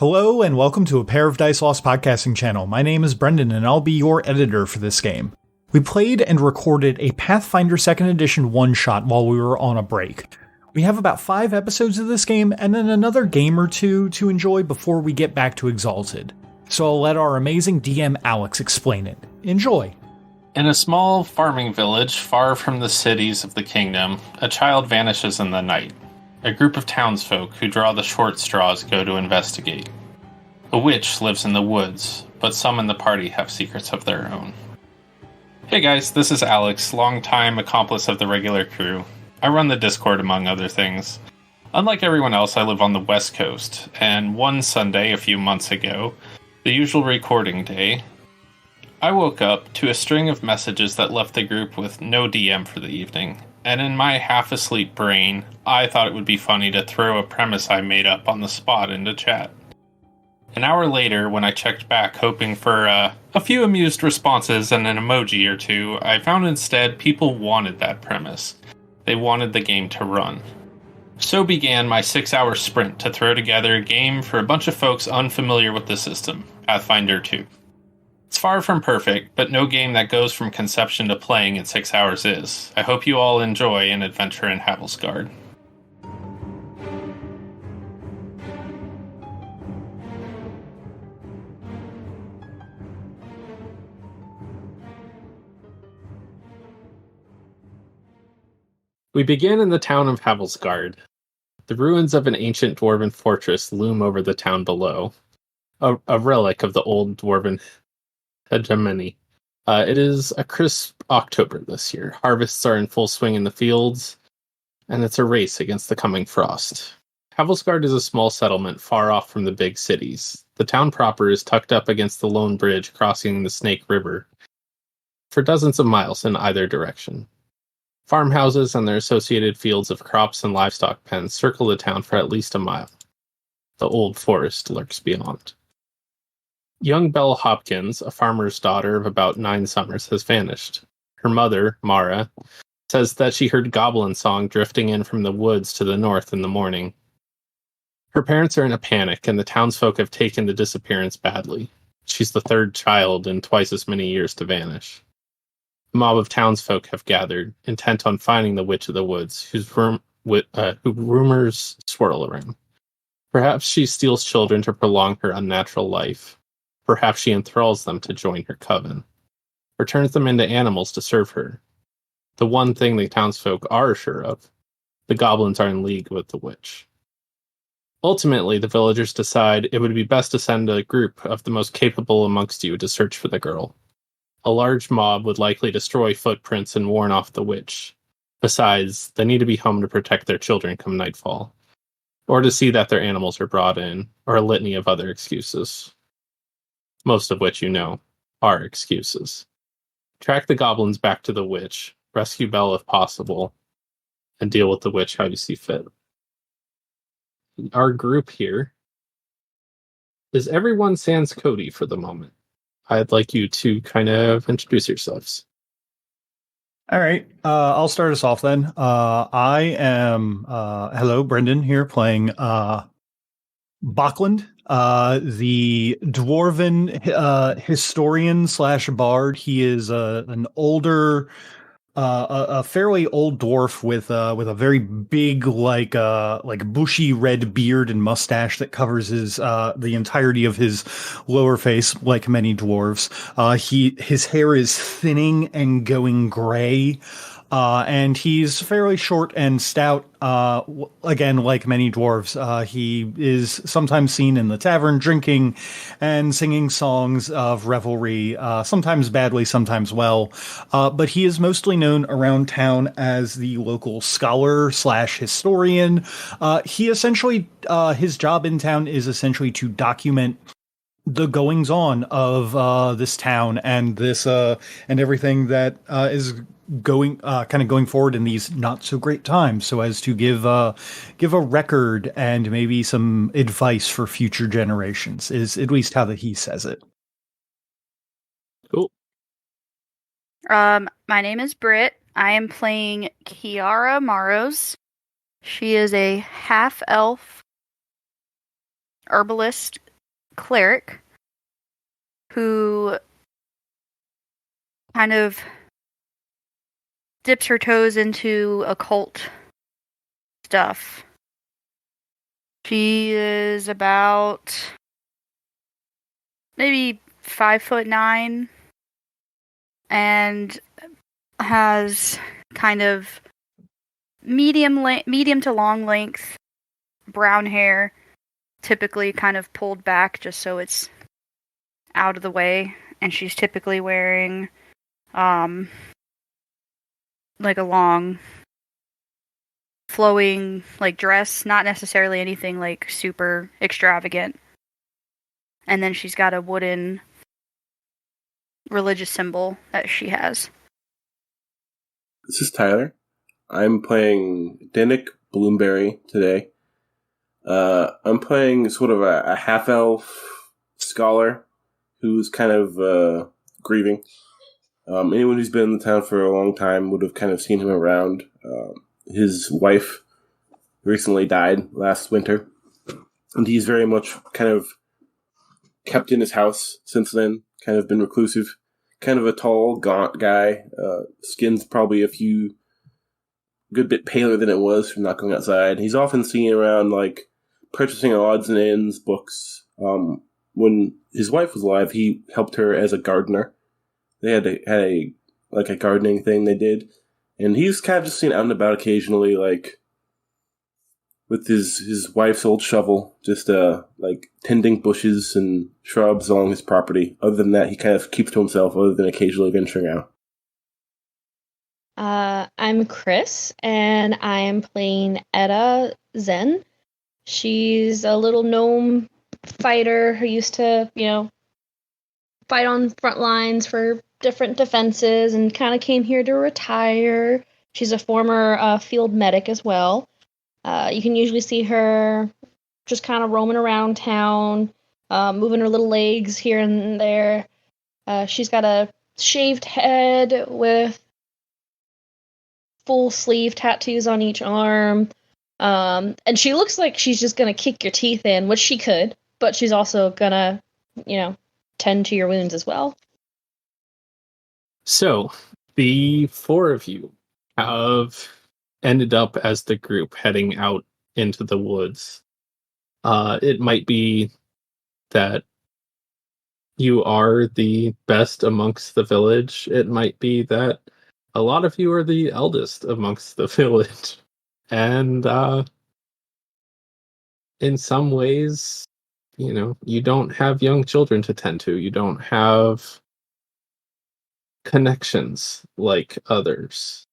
Hello and welcome to a Pair of Dice Lost podcasting channel. My name is Brendon and I'll be your editor for this game. We played and recorded a Pathfinder 2nd Edition one-shot while we were on a break. We have about 5 episodes of this game and then another game or two to enjoy before we get back to Exalted. So I'll let our amazing DM Alex explain it. Enjoy! In a small farming village far from the cities of the kingdom, a child vanishes in the night. A group of townsfolk who draw the short straws go to investigate. A witch lives in the woods, but some in the party have secrets of their own. Hey guys, this is Alex, longtime accomplice of the regular crew. I run the Discord among other things. Unlike everyone else, I live on the West Coast, and one Sunday a few months ago, the usual recording day, I woke up to a string of messages that left the group with no DM for the evening. And in my half-asleep brain, I thought it would be funny to throw a premise I made up on the spot into chat. An hour later, when I checked back hoping for a few amused responses and an emoji or two, I found instead people wanted that premise. They wanted the game to run. So began my 6-hour sprint to throw together a game for a bunch of folks unfamiliar with the system, Pathfinder 2. It's far from perfect, but no game that goes from conception to playing in 6 hours is. I hope you all enjoy an adventure in Havelsgard. We begin in the town of Havelsgard. The ruins of an ancient dwarven fortress loom over the town below, a relic of the old dwarven hegemony. It is a crisp October this year. Harvests are in full swing in the fields, and it's a race against the coming frost. Havelsgard is a small settlement far off from the big cities. The town proper is tucked up against the lone bridge crossing the Snake River for dozens of miles in either direction. Farmhouses and their associated fields of crops and livestock pens circle the town for at least a mile. The old forest lurks beyond. Young Belle Hopkins, a farmer's daughter of about 9 summers, has vanished. Her mother, Mara, says that she heard goblin song drifting in from the woods to the north in the morning. Her parents are in a panic, and the townsfolk have taken the disappearance badly. She's the 3rd child in twice as many years to vanish. A mob of townsfolk have gathered, intent on finding the witch of the woods, who rumors swirl around. Perhaps she steals children to prolong her unnatural life. Perhaps she enthralls them to join her coven, or turns them into animals to serve her. The one thing the townsfolk are sure of, the goblins are in league with the witch. Ultimately, the villagers decide it would be best to send a group of the most capable amongst you to search for the girl. A large mob would likely destroy footprints and warn off the witch. Besides, they need to be home to protect their children come nightfall, or to see that their animals are brought in, or a litany of other excuses. Most of which you know are excuses. Track the goblins back to the witch, rescue Belle if possible, and deal with the witch how you see fit. Our group here is everyone sans Cody for the moment. I'd like you to kind of introduce yourselves. All right, I'll start us off then. I am, hello, Brendon here playing Bokland, the dwarven historian slash bard. He is an older, a fairly old dwarf with a very big, like bushy red beard and mustache that covers his the entirety of his lower face, like many dwarves. His hair is thinning and going gray. And he's fairly short and stout. Again, like many dwarves, he is sometimes seen in the tavern drinking and singing songs of revelry, sometimes badly, sometimes well. But he is mostly known around town as the local scholar slash historian. He essentially, his job in town is essentially to document the goings on of this town and this and everything that is going forward in these not so great times, so as to give a record and maybe some advice for future generations, is at least how that he says it. Cool. My name is Britt. I am playing Kiara Maros. She is a half-elf herbalist Cleric, who kind of dips her toes into occult stuff. She is about maybe 5'9" and has kind of medium to long length brown hair, typically kind of pulled back just so it's out of the way, and she's typically wearing like a long flowing like dress, not necessarily anything like super extravagant. And then she's got a wooden religious symbol that she has. This is Tyler. I'm playing Dennick Bloomberry today. I'm playing sort of a half-elf scholar who's kind of grieving. Anyone who's been in the town for a long time would have kind of seen him around. His wife recently died last winter, and he's very much kind of kept in his house since then, kind of been reclusive. Kind of a tall, gaunt guy. Skin's probably a good bit paler than it was from not going outside. He's often seen around, like, purchasing odds and ends, books. When his wife was alive, he helped her as a gardener. They had a gardening thing they did. And he's kind of just seen out and about occasionally, like, with his wife's old shovel, just, like, tending bushes and shrubs along his property. Other than that, he kind of keeps to himself, other than occasionally venturing out. I'm Kris, and I am playing Edda Zen. She's a little gnome fighter who used to, fight on front lines for different defenses and kind of came here to retire. She's a former field medic as well. You can usually see her just kind of roaming around town, moving her little legs here and there. She's got a shaved head with full sleeve tattoos on each arm. And she looks like she's just going to kick your teeth in, which she could, but she's also going to, tend to your wounds as well. So, the four of you have ended up as the group heading out into the woods. It might be that you are the best amongst the village. It might be that a lot of you are the eldest amongst the village. And in some ways, you don't have young children to tend to. You don't have connections like others.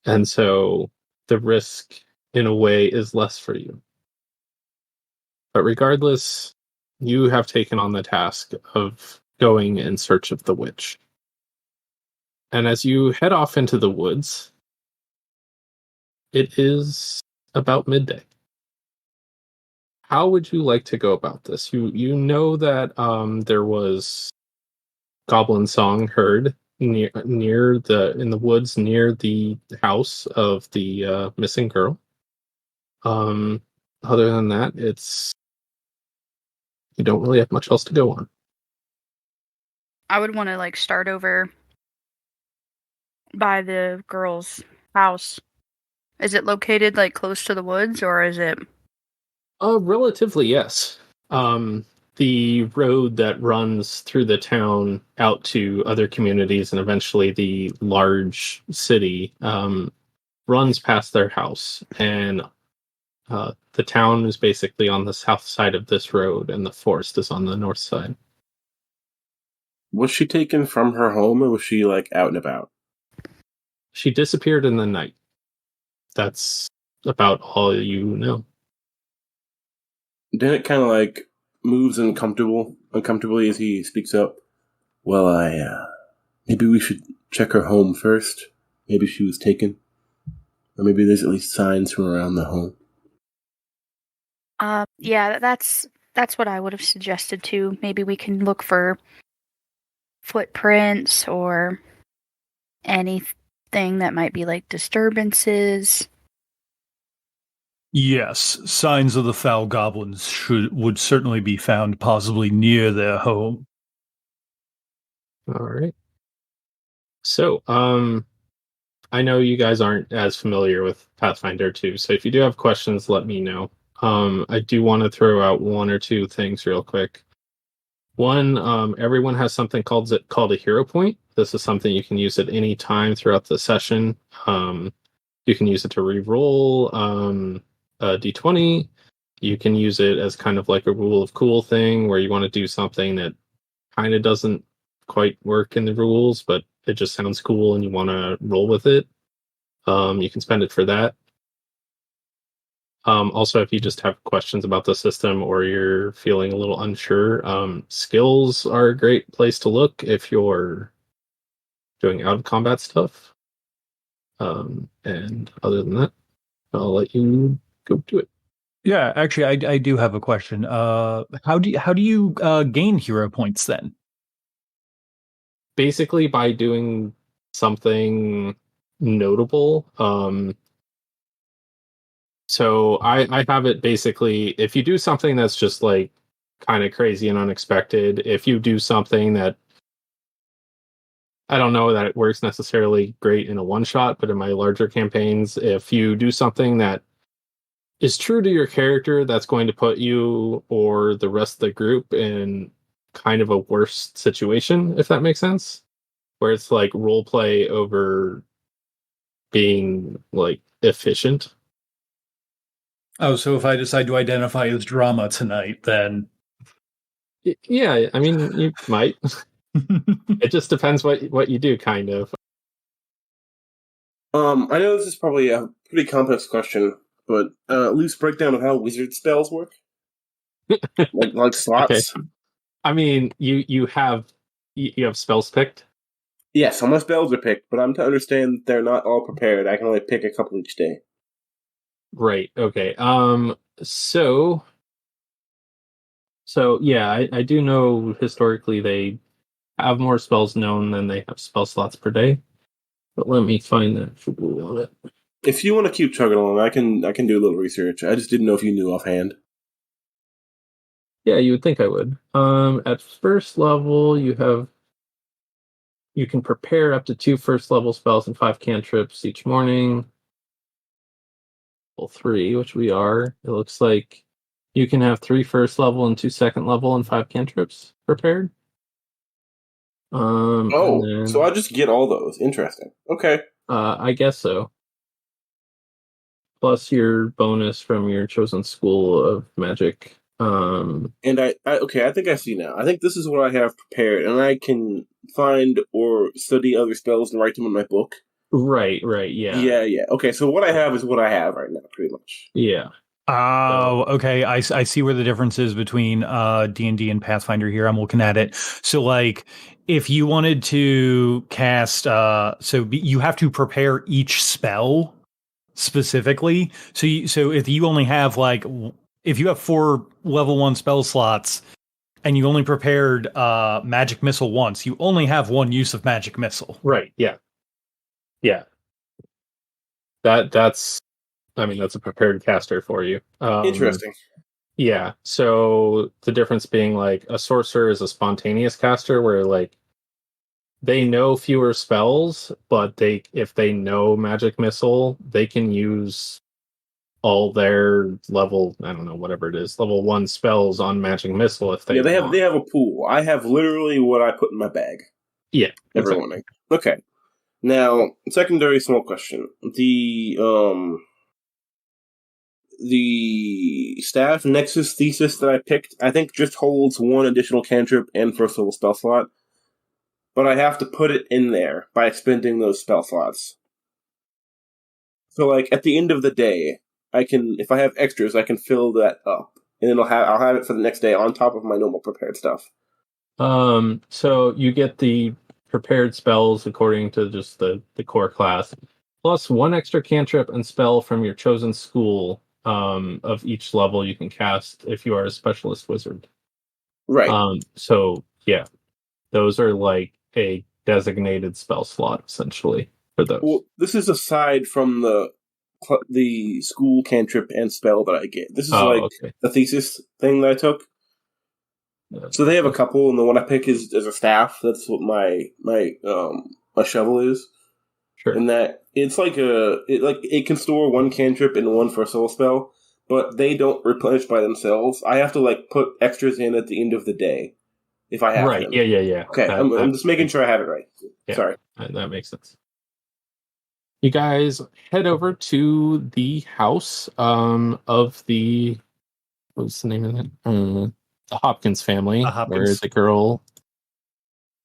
And so the risk, in a way, is less for you. But regardless, you have taken on the task of going in search of the witch. And as you head off into the woods, it is about midday. How would you like to go about this? You know that there was goblin song heard in the woods near the house of the missing girl. Other than that, you don't really have much else to go on. I would want to start over by the girl's house. Is it located close to the woods, or is it? Relatively, yes. The road that runs through the town out to other communities and eventually the large city runs past their house, and the town is basically on the south side of this road, and the forest is on the north side. Was she taken from her home, or was she out and about? She disappeared in the night. That's about all you know. Then it kind of moves uncomfortably as he speaks up. Well, maybe we should check her home first. Maybe she was taken. Or maybe there's at least signs from around the home. Yeah, that's what I would have suggested too. Maybe we can look for footprints or anything that might be disturbances. Yes, signs of the foul goblins would certainly be found possibly near their home. All right. So, I know you guys aren't as familiar with Pathfinder 2, so if you do have questions, let me know. I do want to throw out one or two things real quick. One, everyone has something called a hero point. This is something you can use at any time throughout the session. You can use it to re-roll a d20. You can use it as kind of like a rule of cool thing where you want to do something that kind of doesn't quite work in the rules, but it just sounds cool and you want to roll with it. You can spend it for that. Also, if you just have questions about the system or you're feeling a little unsure, skills are a great place to look if you're doing out of combat stuff. And other than that, I'll let you go do it. Yeah, actually, I do have a question. How do you gain hero points then? Basically, by doing something notable. So I have it basically, if you do something that's just like kind of crazy and unexpected, if you do something that I don't know that it works necessarily great in a one shot, but in my larger campaigns, if you do something that is true to your character, that's going to put you or the rest of the group in kind of a worse situation, if that makes sense. Where it's like role play over being like efficient. Oh, so if I decide to identify as drama tonight, then Yeah, I mean, you might. It just depends what you do, kind of. I know this is probably a pretty complex question, but loose breakdown of how wizard spells work, like slots. Okay. I mean, you have spells picked. Yes, all my spells are picked, but I'm to understand they're not all prepared. I can only pick a couple each day. Right. Okay. So yeah, I do know historically they have more spells known than they have spell slots per day. But let me find that rule on it. If you want to keep chugging along, I can do a little research. I just didn't know if you knew offhand. Yeah, you would think I would. At first level, you can prepare up to 2 first level spells and 5 cantrips each morning. Level 3, which we are. It looks like you can have 3 first level and 2 second level and 5 cantrips prepared. So I just get all those. Interesting. Okay. I guess so. Plus your bonus from your chosen school of magic. And I think I see now. I think this is what I have prepared, and I can find or study other spells and write them in my book. Right, yeah. Yeah. Okay, so what I have is what I have right now, pretty much. Yeah. Oh, okay. I see where the difference is between D&D and Pathfinder here. I'm looking at it. So like if you wanted to cast you have to prepare each spell specifically. So if you only have if you have 4 level 1 spell slots and you only prepared magic missile once, you only have 1 use of magic missile. Right, yeah. Yeah. That's a prepared caster for you. Interesting. Yeah. So the difference being like a sorcerer is a spontaneous caster where like they know fewer spells, but if they know magic missile, they can use all their level, I don't know, whatever it is, level 1 spells on magic missile if they want. They have a pool. I have literally what I put in my bag. Yeah. Every morning. Okay. Now, secondary small question. The staff Nexus thesis that I picked, I think just holds 1 additional cantrip and first level spell slot. But I have to put it in there by expending those spell slots. So, like, at the end of the day, I can, if I have extras, I can fill that up. And then I'll have it for the next day on top of my normal prepared stuff. So you get the prepared spells according to just the core class, plus 1 extra cantrip and spell from your chosen school of each level you can cast if you are a specialist wizard. Right. So yeah, those are like a designated spell slot essentially for those. Well, this is aside from the the school cantrip and spell that I get. This is okay. the thesis thing that I took. So they have a couple, and the one I pick is a staff. That's what my shovel is. Sure. And that it's it can store one cantrip and one first level spell, but they don't replenish by themselves. I have to put extras in at the end of the day if I have them. Yeah. Okay, I'm just making sure I have it right. Yeah, sorry. That makes sense. You guys head over to the house of the what's the name of it? The Hopkins family, where the girl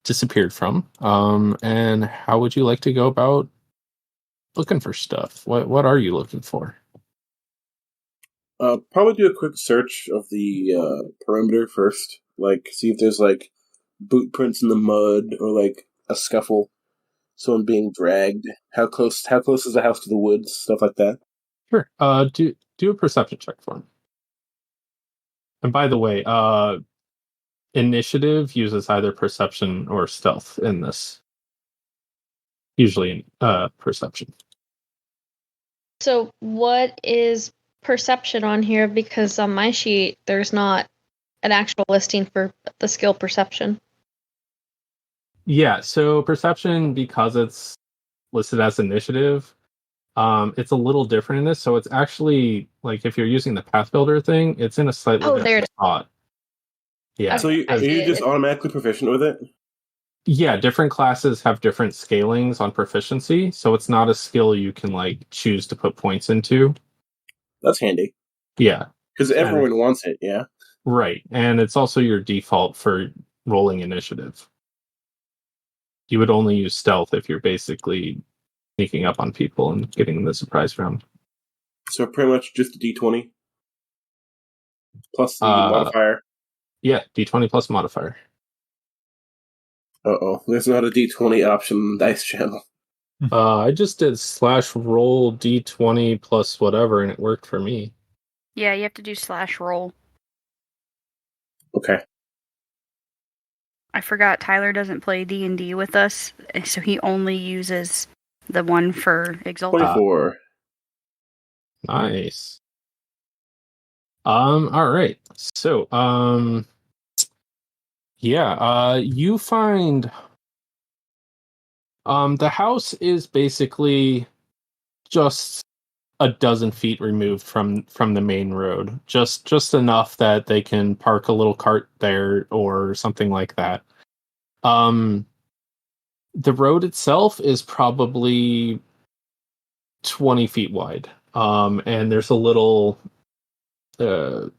disappeared from. And how would you like to go about looking for stuff? What are you looking for? Probably do a quick search of the perimeter first. See if there's boot prints in the mud or a scuffle, someone being dragged. How close is the house to the woods? Stuff like that. Sure. Do a perception check for me. And by the way, initiative uses either perception or stealth in this. Usually perception. So what is perception on here? Because on my sheet, there's not an actual listing for the skill perception. Yeah, so perception, because it's listed as initiative, it's a little different in this. So it's actually, if you're using the Path Builder thing, it's in a slightly different spot. Yeah. So are you just automatically proficient with it? Yeah, different classes have different scalings on proficiency, so it's not a skill you can choose to put points into. That's handy. Yeah. Because everyone wants it, yeah. Right. And it's also your default for rolling initiative. You would only use stealth if you're basically sneaking up on people and getting the surprise round. So pretty much just a D20 plus the modifier. Yeah, D20 plus modifier. There's not a D20 option in Dice Channel. I just did /roll D20 plus whatever, and it worked for me. Yeah, you have to do /roll. Okay. I forgot Tyler doesn't play D&D with us, so he only uses the one for Exalt. 24. Nice. All right. So, you find the house is basically just a dozen feet removed from the main road, just enough that they can park a little cart there or something like that. The road itself is probably 20 feet wide, and there's a little little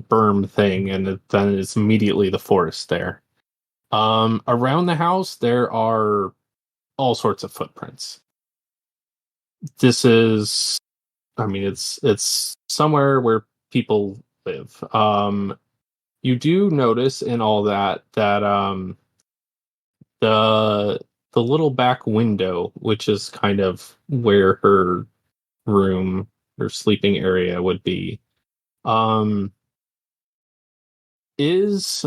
berm thing, and then it's immediately the forest there. Around the house there are all sorts of footprints. This is, it's somewhere where people live. You do notice in all that the little back window, which is kind of where her room, her sleeping area would be, is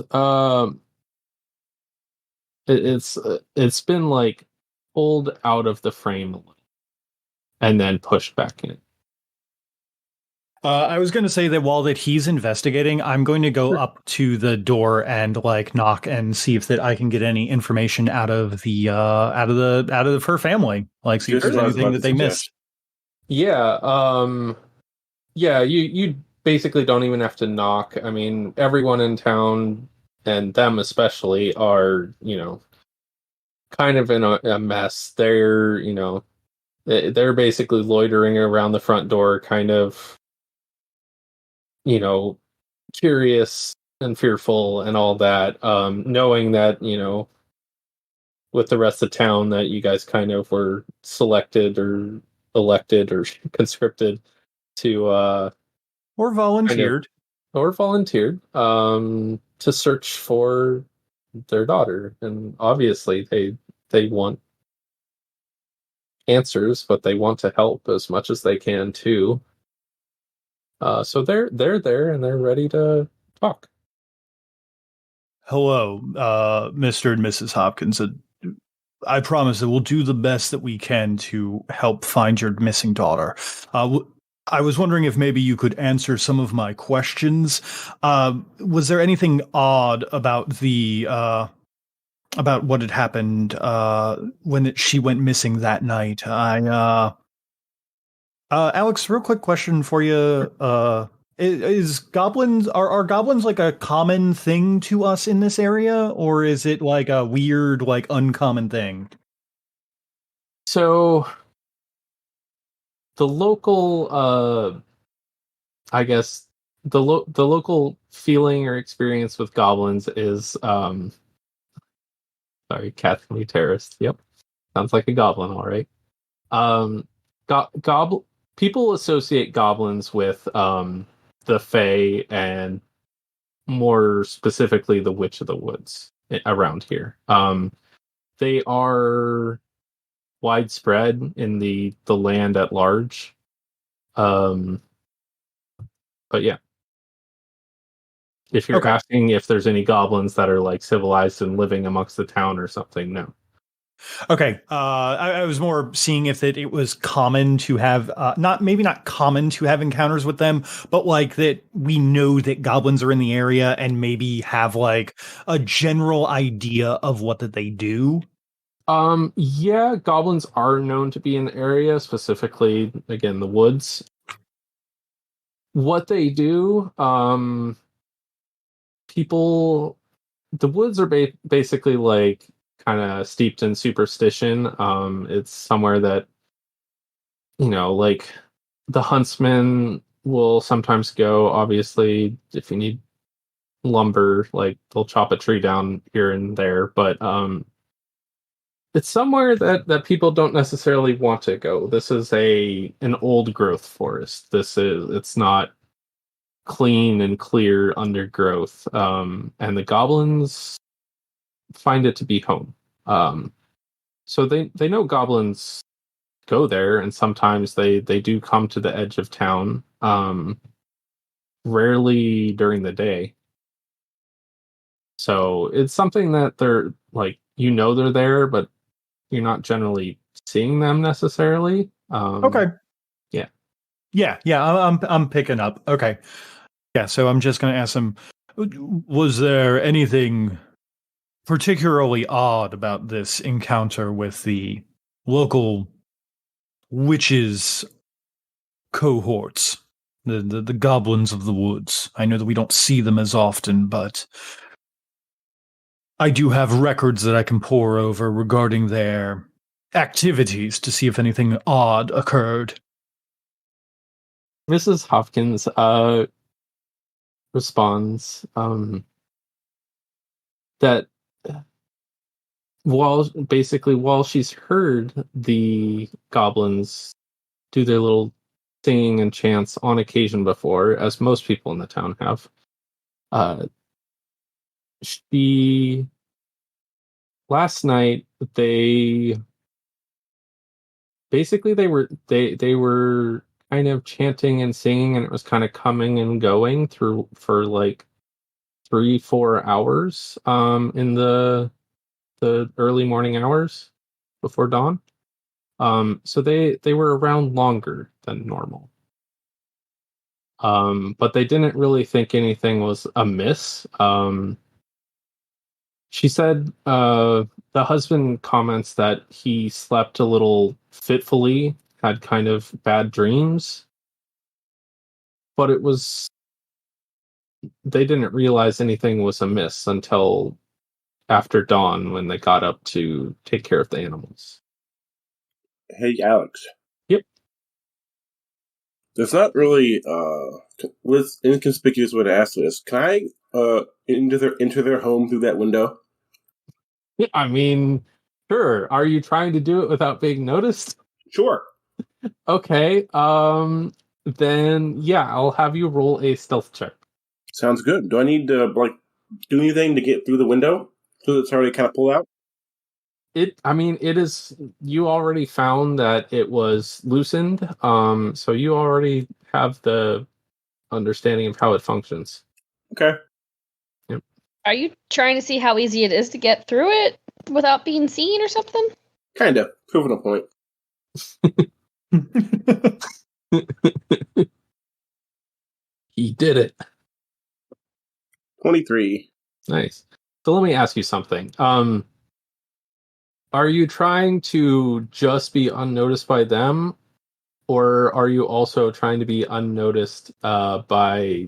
it's been pulled out of the frame and then pushed back in. I was going to say that while he's investigating, I'm going to go up to the door and knock and see if I can get any information out of her family, see if there's anything that they missed. Yeah, you basically don't even have to knock. I mean, everyone in town, and them especially, are kind of in a mess. They're they're basically loitering around the front door, kind of curious and fearful and all that, knowing that with the rest of town that you guys kind of were selected or elected or conscripted to or volunteered to search for their daughter. And obviously they want answers, but they want to help as much as they can too. So they're there and they're ready to talk. Hello, Mr. and Mrs. Hopkins. I promise that we'll do the best that we can to help find your missing daughter. I was wondering if maybe you could answer some of my questions. Was there anything odd about about what had happened when she went missing that night? Alex, real quick question for you. Is goblins are goblins like a common thing to us in this area, or is it like a weird, like uncommon thing? So the local, I guess the local feeling or experience with goblins is, sorry, Catherine terrorist. Yep, sounds like a goblin, all right. People associate goblins with the Fae and more specifically the Witch of the Woods around here. They are widespread in the land at large. But yeah. If you're asking if there's any goblins that are like civilized and living amongst the town or something, no. Okay. I was more seeing if it was common to have not common to have encounters with them, but like that we know that goblins are in the area and maybe have like a general idea of what that they do. Yeah, goblins are known to be in the area, specifically again the woods. What they do, the woods are basically like kind of steeped in superstition. It's somewhere that, like the huntsman will sometimes go. Obviously, if you need lumber, like they'll chop a tree down here and there. But it's somewhere that people don't necessarily want to go. This is an old growth forest. It's not clean and clear undergrowth. And the goblins find it to be home. So they know goblins go there, and sometimes they do come to the edge of town. Rarely during the day. So it's something that they're like, they're there, but you're not generally seeing them necessarily. Okay. Yeah. I'm picking up. Okay. Yeah. So I'm just going to ask them, was there anything particularly odd about this encounter with the local witches cohorts, the goblins of the woods? I know that we don't see them as often, but I do have records that I can pore over regarding their activities to see if anything odd occurred. Mrs. Hopkins responds that while she's heard the goblins do their little singing and chants on occasion before, as most people in the town have, last night they were kind of chanting and singing, and it was kind of coming and going through for like 3-4 hours in the early morning hours before dawn. So they were around longer than normal. But they didn't really think anything was amiss. She said the husband comments that he slept a little fitfully, had kind of bad dreams, but they didn't realize anything was amiss until after dawn when they got up to take care of the animals. Hey, Alex. Yep. There's not really what's inconspicuous way to ask this. Can I enter their home through that window? Yeah, I mean, sure. Are you trying to do it without being noticed? Sure. Okay. Then yeah, I'll have you roll a stealth check. Sounds good. Do I need to do anything to get through the window so it's already kind of pulled out? It is. You already found that it was loosened. So you already have the understanding of how it functions. Okay. Yep. Are you trying to see how easy it is to get through it? without being seen or something? Kind of. Proving a point. He did it. 23. Nice. So let me ask you something. Are you trying to just be unnoticed by them, or are you also trying to be unnoticed by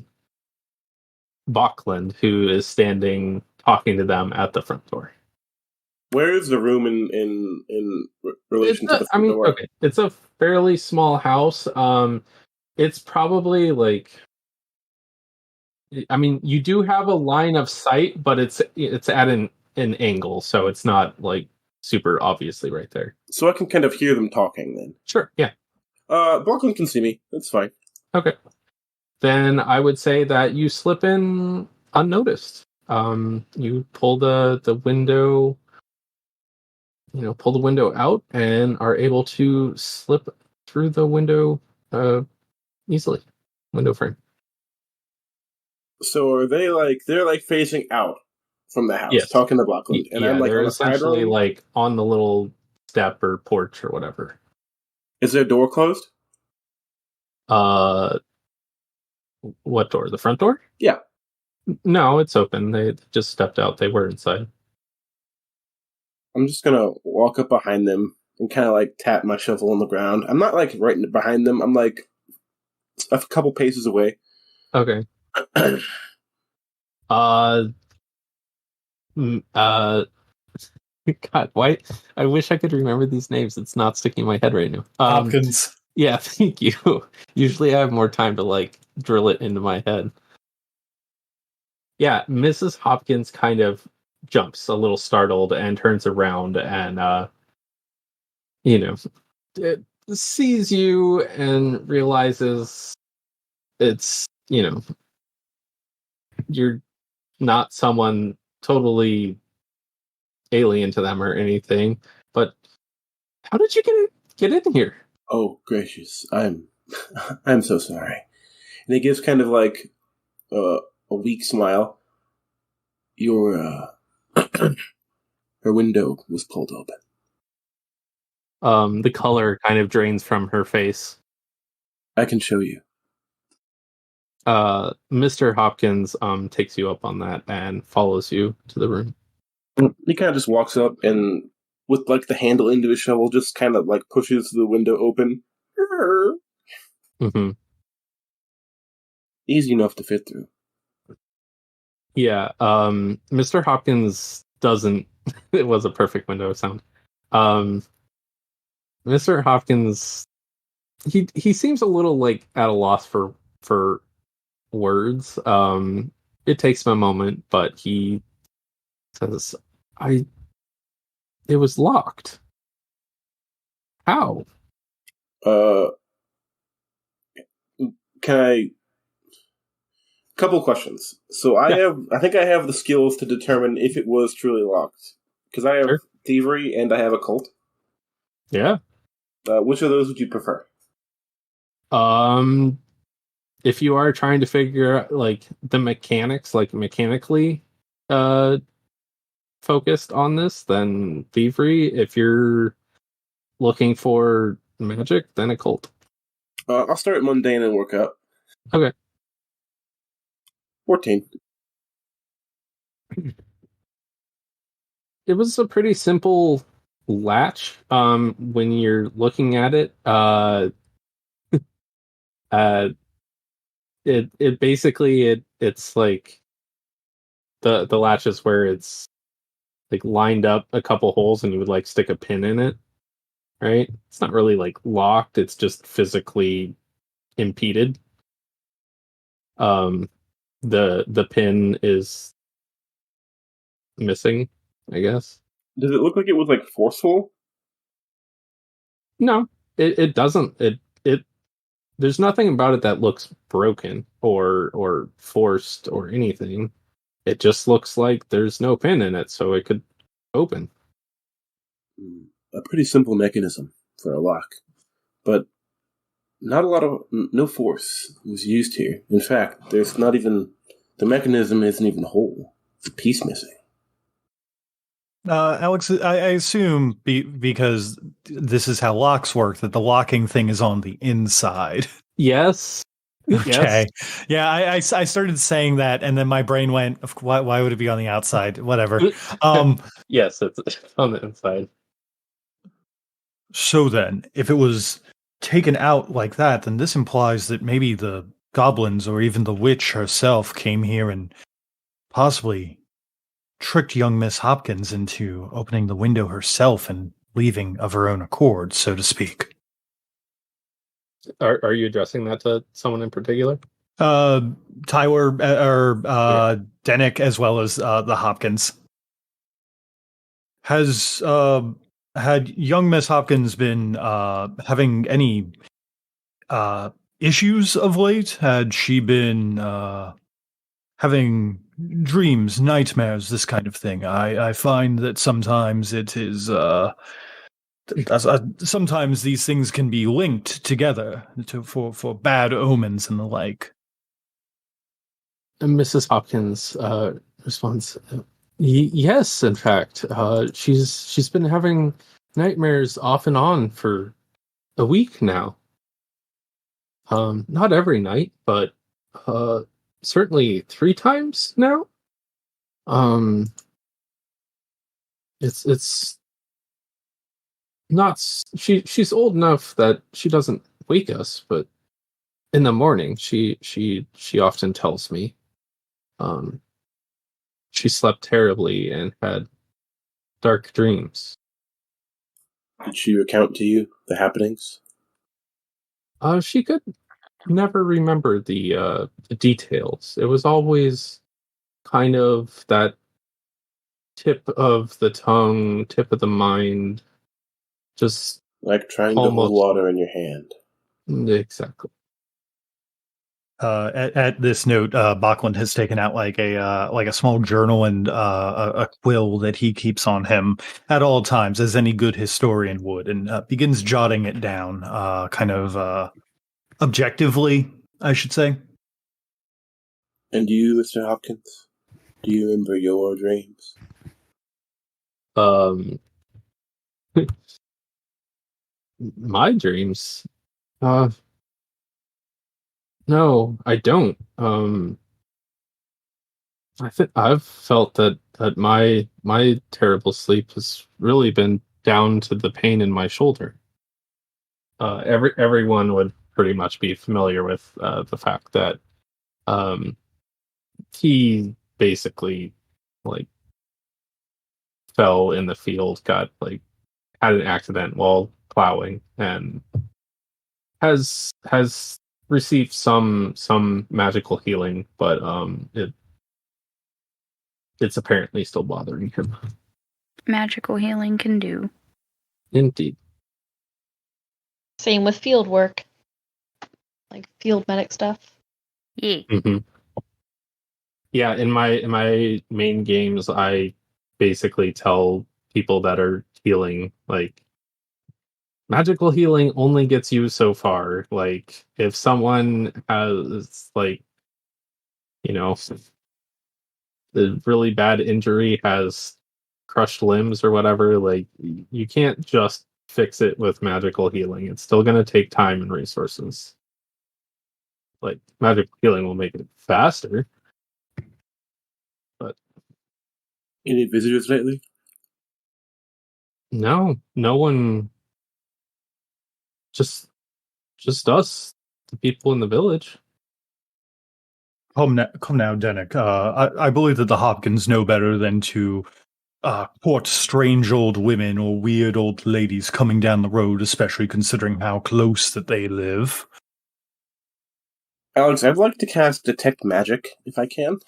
Bokland, who is standing talking to them at the front door? Where is the room in relation to the front door? Okay, it's a fairly small house. It's probably like, I mean, you do have a line of sight, but it's at an angle, so it's not like super obviously right there. So I can kind of hear them talking then. Sure, yeah. Bokland can see me. That's fine. Okay. Then I would say that you slip in unnoticed. You pull the window, pull the window out and are able to slip through the window easily. Window frame. So are they're like facing out from the house, Yes. talking to Bokland, and yeah, I'm like they're on the side essentially room? like on the little step or porch or whatever. Is their door closed? What door? The front door? Yeah. No, it's open. They just stepped out. They were inside. I'm just gonna walk up behind them and kind of like tap my shovel on the ground. I'm not like right behind them. I'm like a couple paces away. Okay. God, why? I wish I could remember these names. It's not sticking in my head right now. Hopkins. Yeah, thank you. Usually I have more time to like drill it into my head. Yeah, Mrs. Hopkins kind of jumps a little startled and turns around and it sees you and realizes it's, you're not someone totally alien to them or anything, but how did you get in here? Oh gracious, I'm so sorry. And he gives kind of like a weak smile. Your her window was pulled open. The color kind of drains from her face. I can show you. Mr. Hopkins takes you up on that and follows you to the room. He kind of just walks up and with like the handle into his shovel, just kind of like pushes the window open. Mm-hmm. Easy enough to fit through. Yeah, Mr. Hopkins doesn't... It was a perfect window sound. Mr. Hopkins, he seems a little like at a loss for words. It takes him a moment, but he says, it was locked. How? Can I... Couple questions. So I think I have the skills to determine if it was truly locked. Because I have thievery and I have occult. Yeah. Which of those would you prefer? If you are trying to figure out like the mechanics, like mechanically focused on this, then thievery. If you're looking for magic, then occult. I'll start at mundane and work up. Okay. 14. It was a pretty simple latch. When you're looking at it, it basically it's like the latch is where it's like lined up a couple holes and you would like stick a pin in it, right? It's not really like locked, it's just physically impeded. The pin is missing, I guess. Does it look like it was like forceful? No, it doesn't. It there's nothing about it that looks broken or forced or anything. It just looks like there's no pin in it, so it could open. A pretty simple mechanism for a lock. But not a lot of... No force was used here. In fact, there's not even... The mechanism isn't even whole. It's a piece missing. Alex, I assume because this is how locks work, that the locking thing is on the inside. Yes. Okay. Yes. Yeah, I started saying that, and then my brain went, why would it be on the outside? Whatever. Yes, it's on the inside. So then, if it was taken out like that, then this implies that maybe the goblins or even the witch herself came here and possibly tricked young Miss Hopkins into opening the window herself and leaving of her own accord, so to speak. Are you addressing that to someone in particular? Tyler or Dennick, as well as the Hopkins. Has had young Miss Hopkins been having any issues of late? Had she been having dreams, nightmares, this kind of thing? I find that sometimes it is sometimes these things can be linked together for bad omens and the like. And Mrs. Hopkins responds, "Yes, in fact, she's been having nightmares off and on for a week now. Not every night, but certainly 3 times now. It's not she's old enough that she doesn't wake us, but in the morning she often tells me she slept terribly and had dark dreams." Did she recount to you the happenings? She could never remember the details. It was always kind of that tip of the tongue, tip of the mind, just Like trying to hold water in your hand. exactly. At this note, Bokland has taken out like a small journal and a quill that he keeps on him at all times, as any good historian would, and begins jotting it down, kind of objectively, I should say. And you, Mr. Hopkins, do you remember your dreams? My dreams. No, I don't. I've felt that my terrible sleep has really been down to the pain in my shoulder. Everyone would pretty much be familiar with the fact that he basically like fell in the field, got like had an accident while plowing, and has received some magical healing, but it's apparently still bothering him. Magical healing can do. Indeed. Same with field work. Like field medic stuff. Yeah. Mm-hmm. Yeah, in my main games, I basically tell people that are healing, like, magical healing only gets you so far. Like, if someone has, like, you know, the really bad injury, has crushed limbs or whatever, like, you can't just fix it with magical healing. It's still going to take time and resources. Like, magical healing will make it faster. But any visitors lately? No one. Just us, the people in the village. Come now, Dennick. I believe that the Hopkins know better than to court strange old women or weird old ladies coming down the road, especially considering how close that they live. Alex, I'd like to cast Detect Magic, if I can.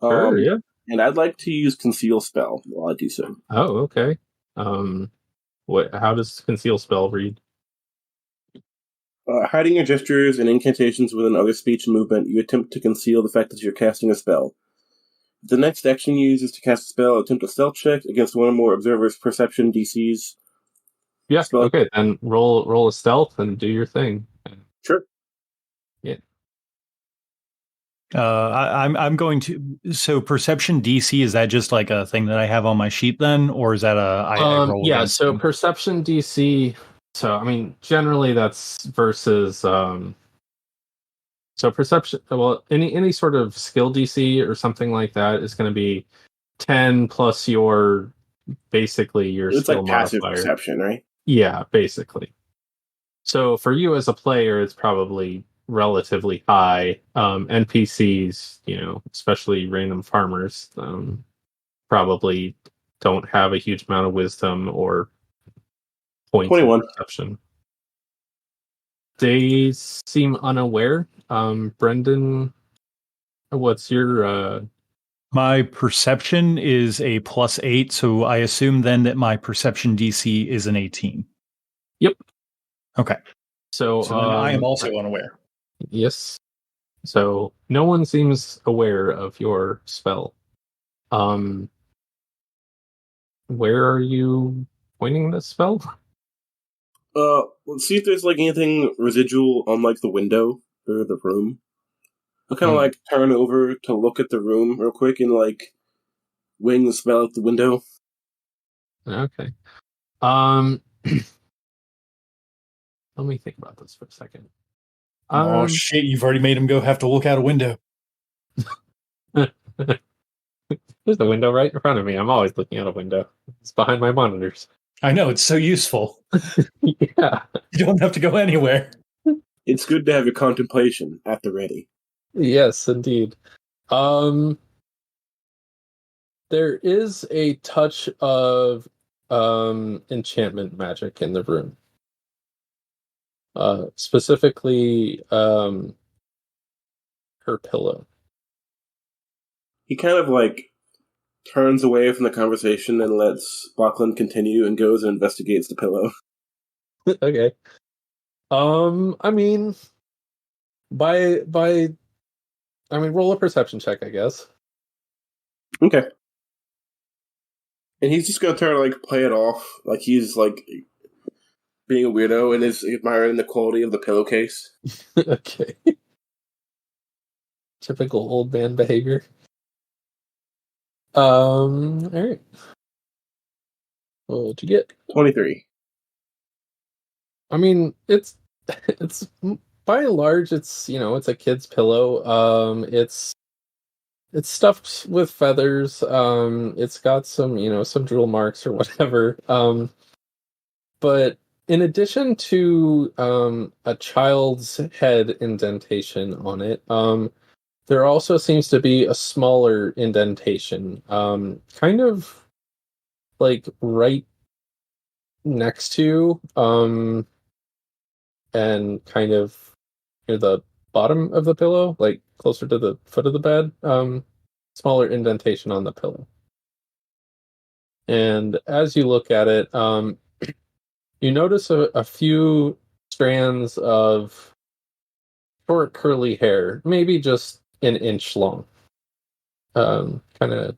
Sure, yeah. And I'd like to use Conceal Spell while I do so. Oh, okay. How does Conceal Spell read? Hiding your gestures and incantations within other speech and movement, you attempt to conceal the fact that you're casting a spell. If the next action you use is to cast a spell, attempt a stealth check against one or more observers' perception DCs. Yeah, okay, then roll a stealth and do your thing. Sure. Yeah. I'm going to. So perception DC, is that just like a thing that I have on my sheet then, or is that I roll? Yeah. against So them? perception DC. So I mean, generally that's versus. So perception. Well, any sort of skill DC or something like that is going to be 10 plus your basically your It's skill like passive modifier. perception, right? Yeah, basically. So for you as a player, it's probably relatively high. NPCs, especially random farmers, probably don't have a huge amount of wisdom or points of 21. perception. They seem unaware. Brendon, what's your My perception is a +8, so I assume then that my perception DC is an 18. Yep. Okay. So So then I am also unaware. Yes. So no one seems aware of your spell. Where are you pointing this spell? Let's see if there's like anything residual on like the window or the room. I'll kind of like turn over to look at the room real quick and like wing the spell out the window. Okay. Let me think about this for a second. Oh shit! You've already made him have to look out a window. There's the window right in front of me. I'm always looking out a window. It's behind my monitors. I know, it's so useful. Yeah. You don't have to go anywhere. It's good to have your contemplation at the ready. Yes, indeed. There is a touch of enchantment magic in the room. Specifically, her pillow. He kind of like turns away from the conversation and lets Bokland continue and goes and investigates the pillow. Okay. I mean, roll a perception check, I guess. Okay. And he's just gonna try to like play it off like he's like being a weirdo and is admiring the quality of the pillowcase. Okay. Typical old man behavior. All right. What'd you get? 23. I mean, it's by and large, it's a kid's pillow. It's stuffed with feathers. It's got some drill marks or whatever. But in addition to a child's head indentation on it, there also seems to be a smaller indentation, kind of like right next to, and kind of near the bottom of the pillow, like closer to the foot of the bed. Smaller indentation on the pillow. And as you look at it, you notice a few strands of short curly hair, maybe just an inch long. Kind of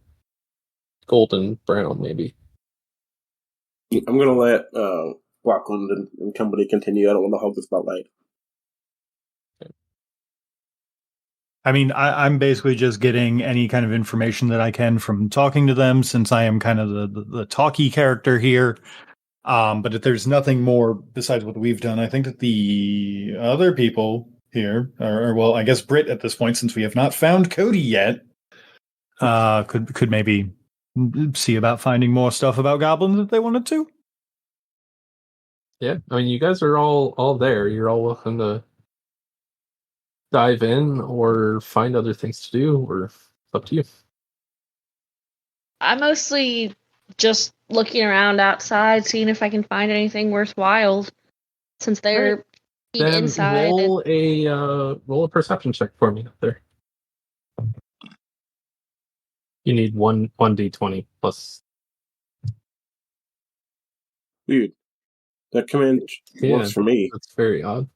golden brown, maybe. I'm gonna let Bokland and company continue. I don't want to hog the spotlight. I mean, I'm basically just getting any kind of information that I can from talking to them, since I am kind of the talky character here. But if there's nothing more besides what we've done, I think that the other people here, or well, I guess Britt at this point, since we have not found Cody yet, could maybe see about finding more stuff about goblins if they wanted to. Yeah, I mean, you guys are all there. You're all welcome to dive in or find other things to do, or it's up to you. I'm mostly just looking around outside, seeing if I can find anything worthwhile, since they're Then inside. roll a perception check for me up there. You need one d20 plus. Weird. That command works for me. That's very odd.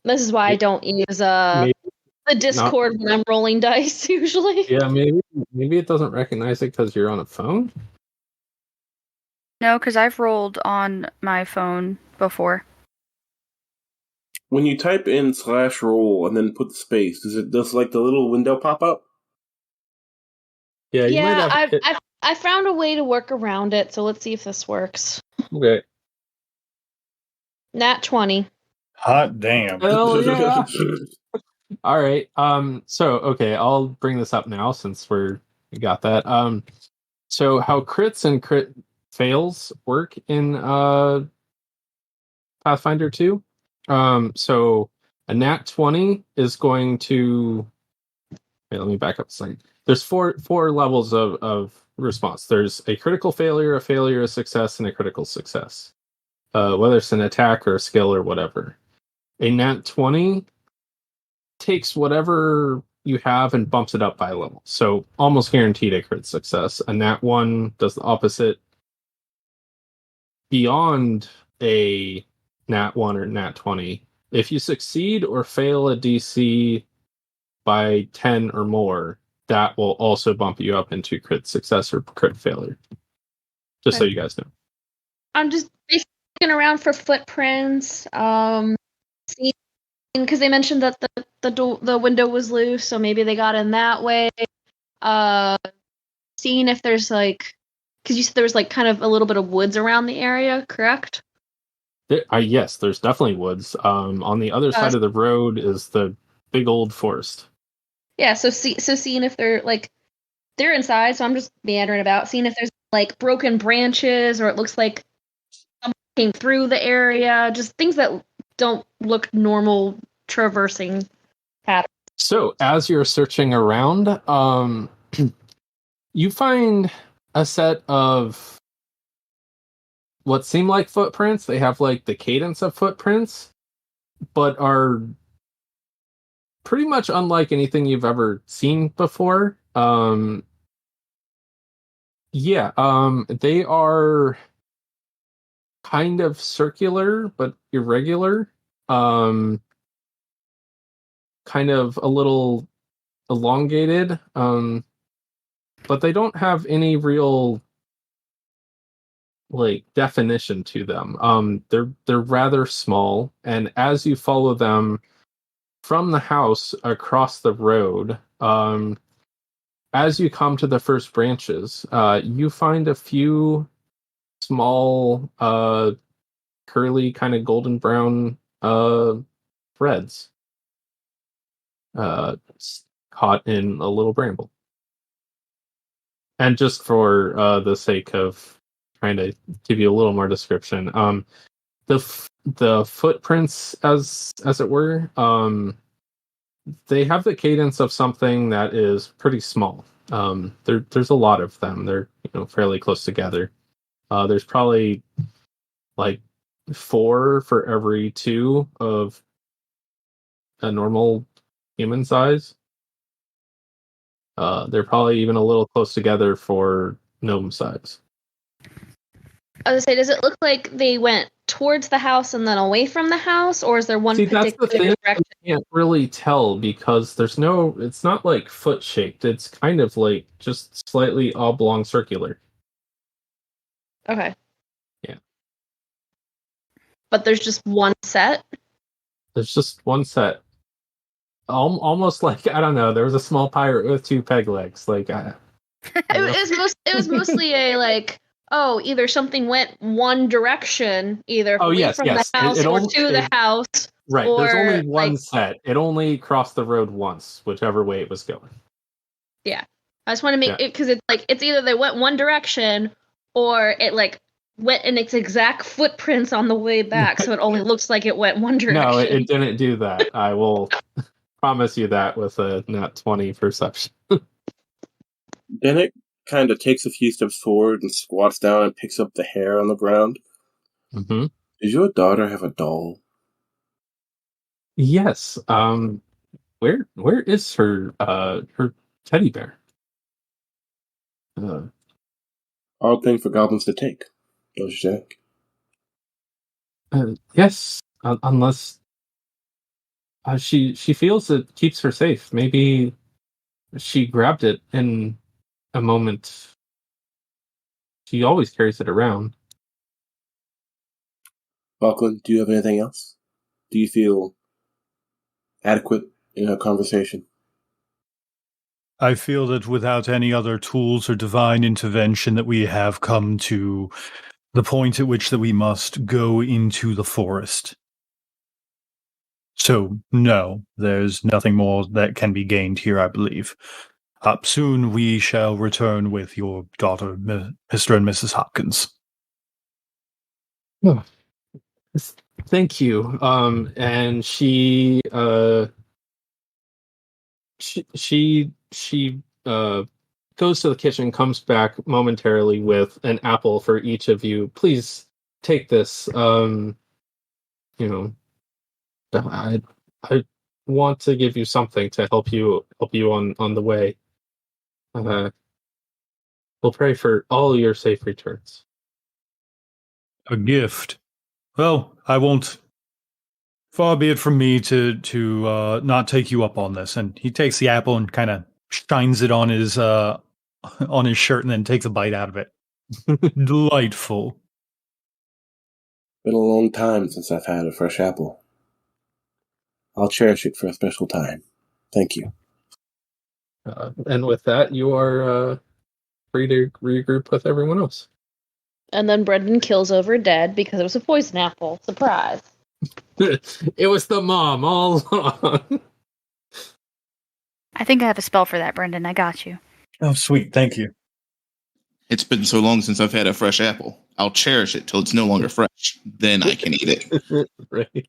This is why I don't use the Discord when I'm rolling dice usually. Yeah, maybe it doesn't recognize it because you're on a phone. No, because I've rolled on my phone before. When you type in /roll and then put the space, does like the little window pop up? Yeah, you might have. I found a way to work around it, so let's see if this works. Okay. Nat 20. Hot damn. Hell yeah. All right. So okay, I'll bring this up now since we got that. So how crits and crit fails work in Pathfinder 2. So a nat 20 is going to. Wait, let me back up a second. There's four levels of response. There's a critical failure, a success, and a critical success. Whether it's an attack or a skill or whatever. A nat 20 takes whatever you have and bumps it up by a level. So almost guaranteed a crit success. A nat 1 does the opposite. Beyond a nat 1 or nat 20, if you succeed or fail a DC by 10 or more, that will also bump you up into crit success or crit failure. Just so you guys know. I'm just basically looking around for footprints. Because they mentioned that the window was loose, so maybe they got in that way. Seeing if there's like, because you said there was like kind of a little bit of woods around the area, correct? Yes, there's definitely woods. On the other side of the road is the big old forest. Yeah, so seeing if they're like they're inside, so I'm just meandering about, seeing if there's like broken branches or it looks like someone came through the area, just things that don't look normal traversing patterns. So as you're searching around, you find a set of what seem like footprints. They have like the cadence of footprints, but are pretty much unlike anything you've ever seen before. They are kind of circular but irregular. Kind of a little elongated, but they don't have any real like definition to them. They're rather small, and as you follow them from the house across the road, as you come to the first branches, you find a few small, curly, kind of golden brown threads caught in a little bramble. And just for the sake of trying to give you a little more description, the footprints, as it were, they have the cadence of something that is pretty small. There's a lot of them. They're fairly close together. There's probably like 4 for every 2 of a normal human size. They're probably even a little close together for gnome size. I was gonna say, does it look like they went towards the house and then away from the house, or is there one particular direction? You can't really tell because it's not like foot shaped. It's kind of like just slightly oblong circular. Okay. Yeah. But there's just one set? There's just one set. Almost like, I don't know, there was a small pirate with 2 peg legs. Like, it was mostly a like, either something went one direction, either away from the house or to the house. Right, there's only one set. It only crossed the road once, whichever way it was going. Yeah. I just want to make it, because it's like, it's either they went one direction or it like went in its exact footprints on the way back, so it only looks like it went one direction. No, it didn't do that. I will promise you that with a nat 20 perception. Dennick kind of takes a few steps forward and squats down and picks up the hair on the ground. Mm-hmm. Does your daughter have a doll? Yes. Where is her teddy bear? Odd thing for goblins to take, don't you think? Yes, unless she feels it keeps her safe. Maybe she grabbed it in a moment. She always carries it around. Bokland, do you have anything else? Do you feel adequate in a conversation? I feel that without any other tools or divine intervention that we have come to the point at which that we must go into the forest. So, no, there's nothing more that can be gained here, I believe. Soon we shall return with your daughter, Mr. and Mrs. Hopkins. Oh, thank you. And she goes to the kitchen, comes back momentarily with an apple for each of you. Please take this. I want to give you something to help you on the way. We'll pray for all your safe returns. A gift. Well, I won't. Far be it from me to not take you up on this. And he takes the apple and kind of shines it on his shirt, and then takes a bite out of it. Delightful. Been a long time since I've had a fresh apple. I'll cherish it for a special time. Thank you. And with that, you are free to regroup with everyone else. And then Brendon kills over dead because it was a poison apple. Surprise. It was the mom all along. I think I have a spell for that, Brendon. I got you. Oh, sweet. Thank you. It's been so long since I've had a fresh apple. I'll cherish it till it's no longer fresh. Then I can eat it. Right.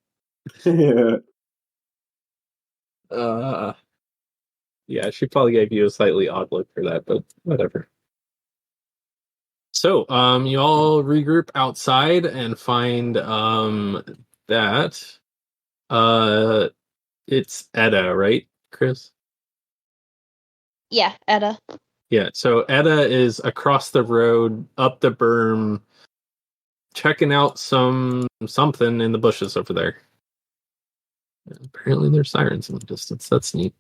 Yeah, she probably gave you a slightly odd look for that, but whatever. So, you all regroup outside and find that it's Edda, right, Kris? Yeah, Edda. Yeah, so Edda is across the road, up the berm, checking out something in the bushes over there. Apparently there's sirens in the distance. That's neat.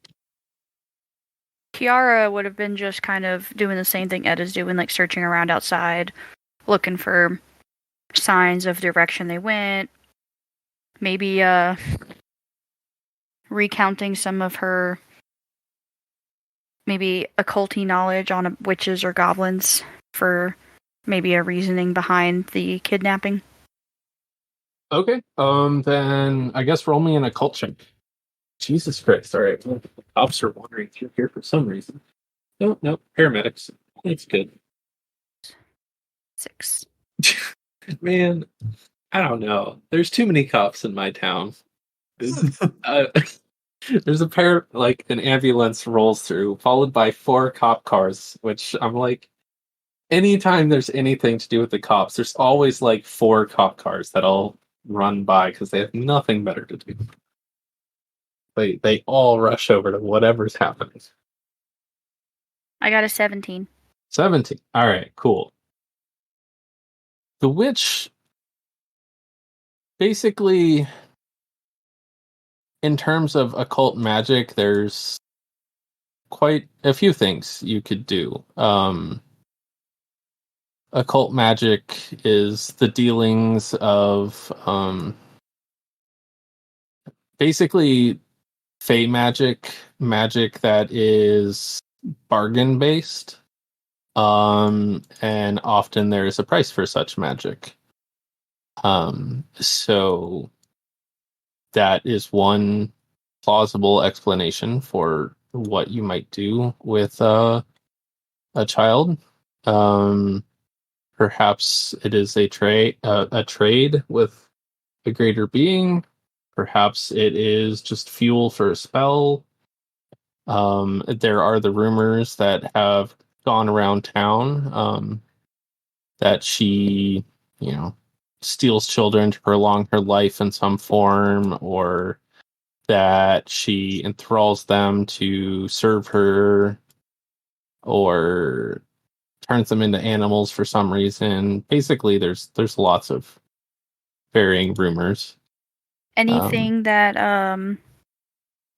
Kiara would have been just kind of doing the same thing Edda's doing, like searching around outside, looking for signs of direction they went. Maybe recounting some of her maybe occulty knowledge on witches or goblins for maybe a reasoning behind the kidnapping. Okay. Then I guess roll me an occult check. Jesus Christ! All right, well, the cops are wandering through here for some reason. No, paramedics. That's good. 6. Man, I don't know. There's too many cops in my town. There's an ambulance rolls through, followed by 4 cop cars, which I'm like, anytime there's anything to do with the cops, there's always like 4 cop cars that'll run by because they have nothing better to do. They all rush over to whatever's happening. I got a 17. 17. All right, cool. The witch, basically, in terms of occult magic, there's quite a few things you could do. Occult magic is the dealings of basically fey magic that is bargain based, and often there is a price for such magic. So that is one plausible explanation for what you might do with a child. Perhaps it is a trade with a greater being. Perhaps it is just fuel for a spell. There are the rumors that have gone around town that she, steals children to prolong her life in some form, or that she enthralls them to serve her, or turns them into animals for some reason. Basically, there's lots of varying rumors. Anything that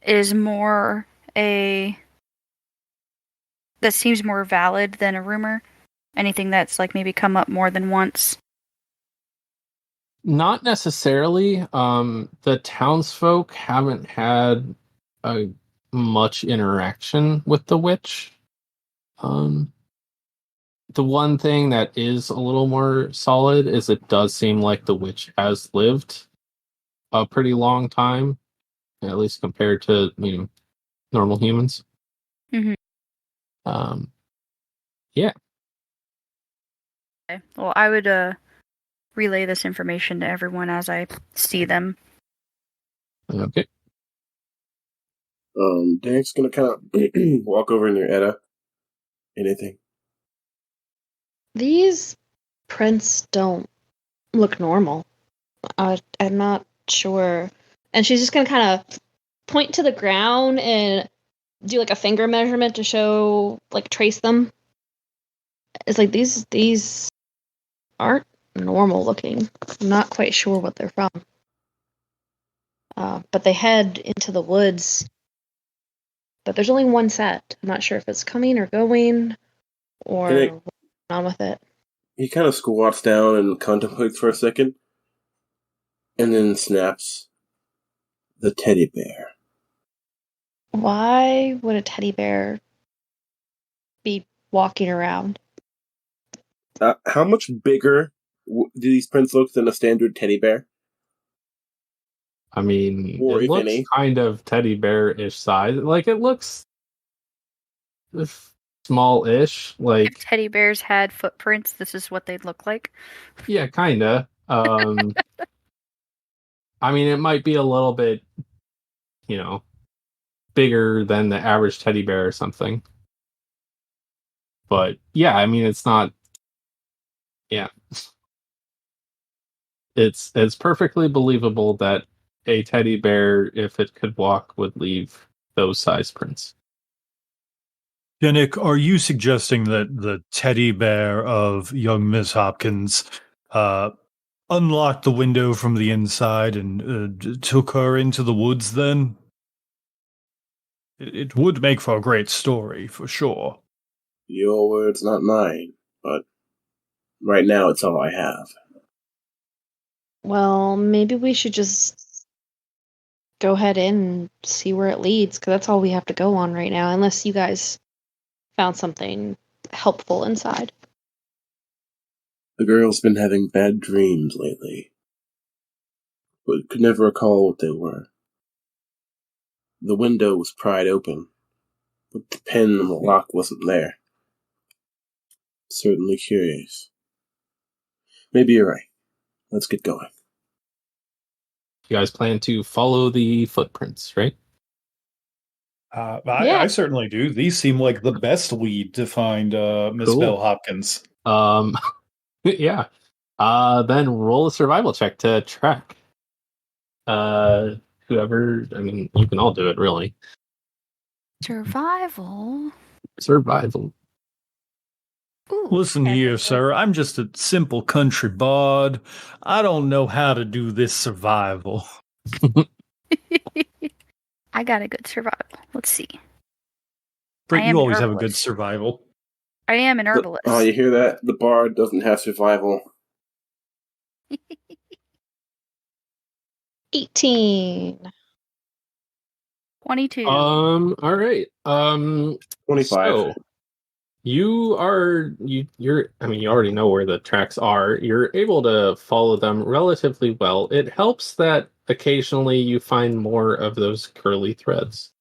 is more that seems more valid than a rumor? Anything that's like maybe come up more than once? Not necessarily. The townsfolk haven't had much interaction with the witch. The one thing that is a little more solid is it does seem like the witch has lived a pretty long time, at least compared to normal humans. Mhm. Yeah. Okay. Well, I would relay this information to everyone as I see them. Okay. Dennick's gonna kind of walk over near Edda. Anything? These prints don't look normal. I'm not sure. And she's just gonna kind of point to the ground and do like a finger measurement to show, like, trace them. It's like these aren't normal looking. I'm not quite sure what they're from. But they head into the woods. But there's only one set. I'm not sure if it's coming or going or what's going on with it. He kind of squats down and contemplates for a second, and then snaps. The teddy bear. Why would a teddy bear be walking around? How much bigger do these prints look than a standard teddy bear? I mean, Or it if looks any. kind of teddy bear-ish size. Like, it looks small-ish. Like, If teddy bears had footprints, this is what they'd look like. yeah, kinda. I mean, it might be a little bit, bigger than the average teddy bear or something. But yeah, I mean, it's not. Yeah, it's perfectly believable that a teddy bear, if it could walk, would leave those size prints. Dennick, are you suggesting that the teddy bear of young Miss Hopkins unlocked the window from the inside and took her into the woods then? It would make for a great story, for sure. Your words, not mine, but right now it's all I have. Well, maybe we should just go ahead and see where it leads, because that's all we have to go on right now, unless you guys found something helpful inside. The girl's been having bad dreams lately, but could never recall what they were. The window was pried open, but the pin on the lock wasn't there. Certainly curious. Maybe you're right. Let's get going. You guys plan to follow the footprints, right? I certainly do. These seem like the best lead to find Miss Cool. Bell Hopkins. Yeah. Then roll a survival check to track. Whoever, I mean, you can all do it, really. Survival. Ooh, Listen here, sir. I'm just a simple country bard. I don't know how to do this survival. I got a good survival. Let's see. Britt, I am you an always have a good herbalist. survival. I am an herbalist. Oh, you hear that? The bard doesn't have survival. 18. 22. All right. 25. So you already know where the tracks are. You're able to follow them relatively well. It helps that occasionally you find more of those curly threads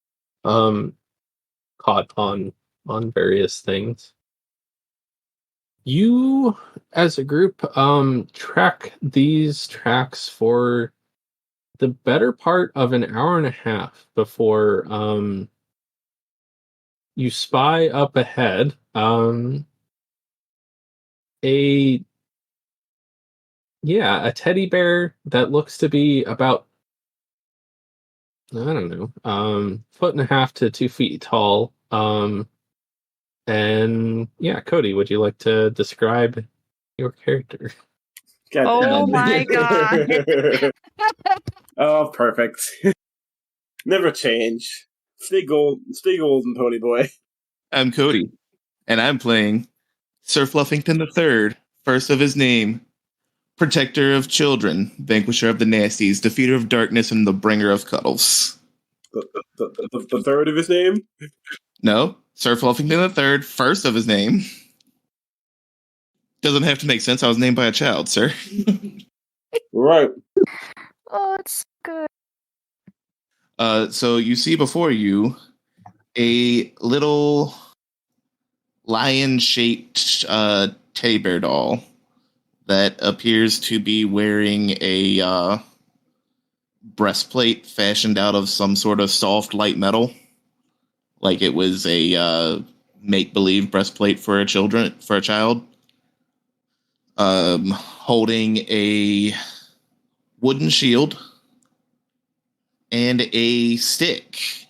caught on various things. You, as a group, track these tracks for the better part of an hour and a half before you spy up ahead a teddy bear that looks to be about, I don't know, 1.5 to 2 feet tall. And yeah, Cody, would you like to describe your character? Oh my god. Oh, perfect. Never change. Stay golden, pony boy. I'm Cody, and I'm playing Sir Fluffington III, first of his name, Protector of children, vanquisher of the nasties, defeater of darkness, and the bringer of cuddles. The third of his name? No, Sir Fluffington III, first of his name. Doesn't have to make sense. I was named by a child, sir. Right. Oh, it's good. So you see before you a little lion-shaped teddy bear doll that appears to be wearing a breastplate fashioned out of some sort of soft, light metal. Like it was a make-believe breastplate for a child. Holding a wooden shield and a stick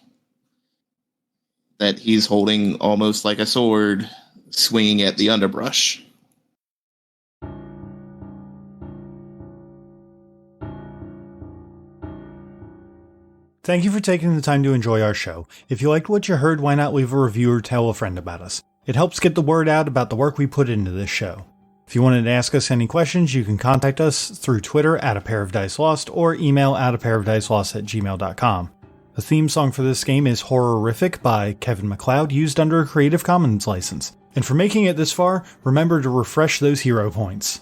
that he's holding almost like a sword, swinging at the underbrush. Thank you for taking the time to enjoy our show. If you liked what you heard, why not leave a review or tell a friend about us? It helps get the word out about the work we put into this show. If you wanted to ask us any questions, you can contact us through Twitter at apairofdicelost or email at apairofdicelost@gmail.com. The theme song for this game is Horrorific by Kevin MacLeod, used under a Creative Commons license. And for making it this far, remember to refresh those hero points.